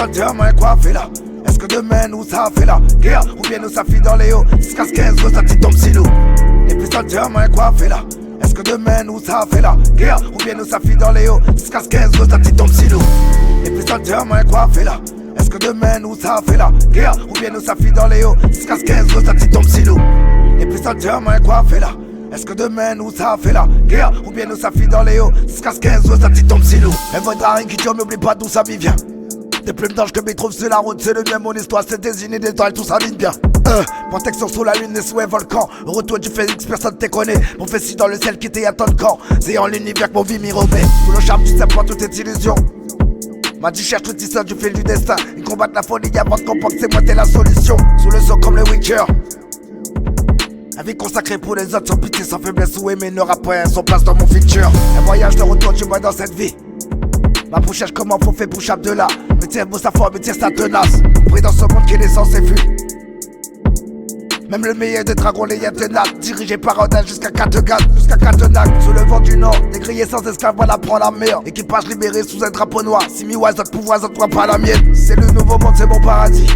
puissants diamants est coiffé là. Est-ce que demain nous ça fait la guerre ou bien nous ça fit dans les hauts jusqu'à 15 gros ça tombe si nous. Les puissants diamants est coiffé là. Est-ce que demain nous ça fait la guerre ou bien nous ça fit dans les hauts jusqu'à 15 gros ça tombe si nous. Les puissants diamants est coiffé là. Est-ce que demain nous ça fait la guerre ou bien nous ça fit dans les hauts jusqu'à 15 gros ça tombe si nous. Les puissants diamants est coiffé là. Est-ce que demain nous ça fait la guerre ou bien nous ça fit dans les hauts jusqu'à 15 gros ça tombe si nous. Elle vaudra rien qui tue, m'oublie pas d'où ça vient. Des plumes d'ange que m'y trouve sur la route, c'est le même, mon histoire, c'est désigné des étoiles, tout ça ligne bien. Protection sur la lune et sous un volcan. Au retour du Phénix, personne te connaît. Mon fessi dans le ciel qui t'y attend le camp. C'est en l'univers que mon vie m'y remet. Sous le charme du serpent, tout est illusion. M'a dit cherche le tisseur du fil du destin. Ils combattent la folie avant de comprendre que c'est moi t'es la solution. Sous le sol comme le Witcher. La vie consacrée pour les autres, sans pitié, sans faiblesse ou aimer n'aura pas son place dans mon futur. Un voyage de retour du moins dans cette vie. Ma bouche comment faut faire push-up de là. Me tire beau sa forme, me tire sa tenace. Pris dans ce monde qui est censé fuir. Même le meilleur des dragons, les yeux de nappe. Dirigé par Odin jusqu'à Kattegat, jusqu'à Kattenak. Sous le vent du nord, les grillés sans esclaves, voilà prendre la mer. Équipage libéré sous un drapeau noir. Si mi oiseau de pouvoir, ça ne voit pas la mienne. C'est le nouveau monde, c'est mon paradis.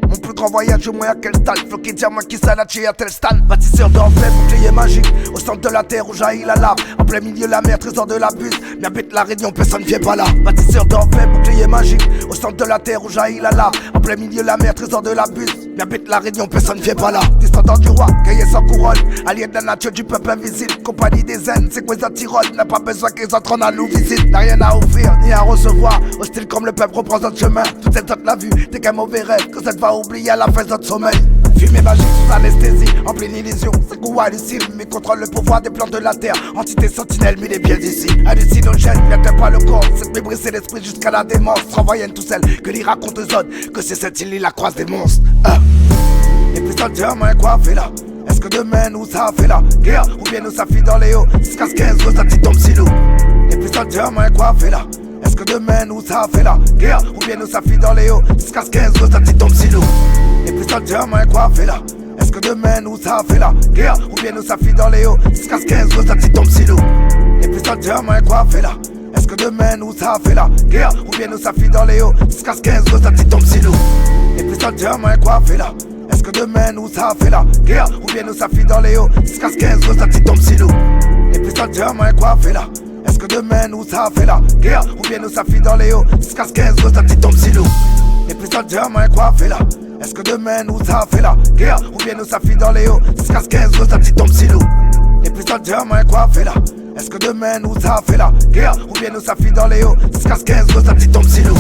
Mon plus grand voyage, au moins à quel stade. Floqué diamant qui s'alatche à tel stade. Bâtisseur d'enfer, bouclier magique. Au centre de la terre où jaillit la lave. En plein milieu la mer, trésor de la buse. M'habite la réunion, personne vient pas là. Bâtisseur d'enfer, bouclier magique. Au centre de la terre où jaillit la lave. En plein milieu la mer, trésor de la buse. M'habite la réunion, personne vient pas là. Descendant du roi, cahier sans couronne. Allié de la nature du peuple invisible. Compagnie des zen, c'est quoi les Tyrone. N'a pas besoin qu'ils entrent en nous visite. N'a rien à offrir, ni à recevoir. Hostile comme le peuple reprend notre chemin. Toute cette autre l'a vu, t'es qu'un mauvais rêve. Que ça te va oublier à la fin de notre sommeil. Fumée magique sous anesthésie, en pleine illusion. C'est quoi hallucine, mais contrôle le pouvoir des plantes de la terre. Entité sentinelle, mais les bien d'ici. Hallucinogène, n'atteint pas le corps. Cette mébris, c'est l'esprit jusqu'à la démence. Renvoyant tout seul, que l'y raconte aux autres. Que c'est cette île, la croise des monstres. Les puissants diamants est coiffé là. Est-ce que demain nous ça fait la guerre ou bien nous ça fit dans les hauts jusqu'à 15 gros ça tombe si nous. Les puissants diamants est coiffé là. Est-ce que demain nous ça fait la guerre ou bien nous ça fit dans les hauts jusqu'à 15 gros ça tombe si nous. Les puissants diamants est coiffé là. Est-ce que demain nous ça fait la guerre ou bien nous ça fit dans les hauts jusqu'à 15 gros ça tombe si nous. Les puissants diamants est coiffé là. Est-ce que demain nous ça fait la guerre ou bien nous ça fit dans les hauts jusqu'à 15 gros ça tombe si nous. Les puissants diamants est coiffé là. Est-ce que demain nous ça fait la guerre ou bien nous ça fit dans les hauts jusqu'à 15 gros ça tombe si nous. Les puissants diamants est coiffé là. Est-ce que demain nous ça fait la guerre ou bien nous ça fit dans les hauts jusqu'à 15 gros ça tombe si nous. Les puissants diamants est coiffé là. Est-ce que demain nous ça fait la guerre ou bien nous ça fit dans les hauts jusqu'à 15 gros ça tombe si nous. Les puissants diamants est coiffé là. Est-ce que demain nous ça fait la guerre ou bien nous ça fit dans les hauts jusqu'à 15 gros ça tombe si nous.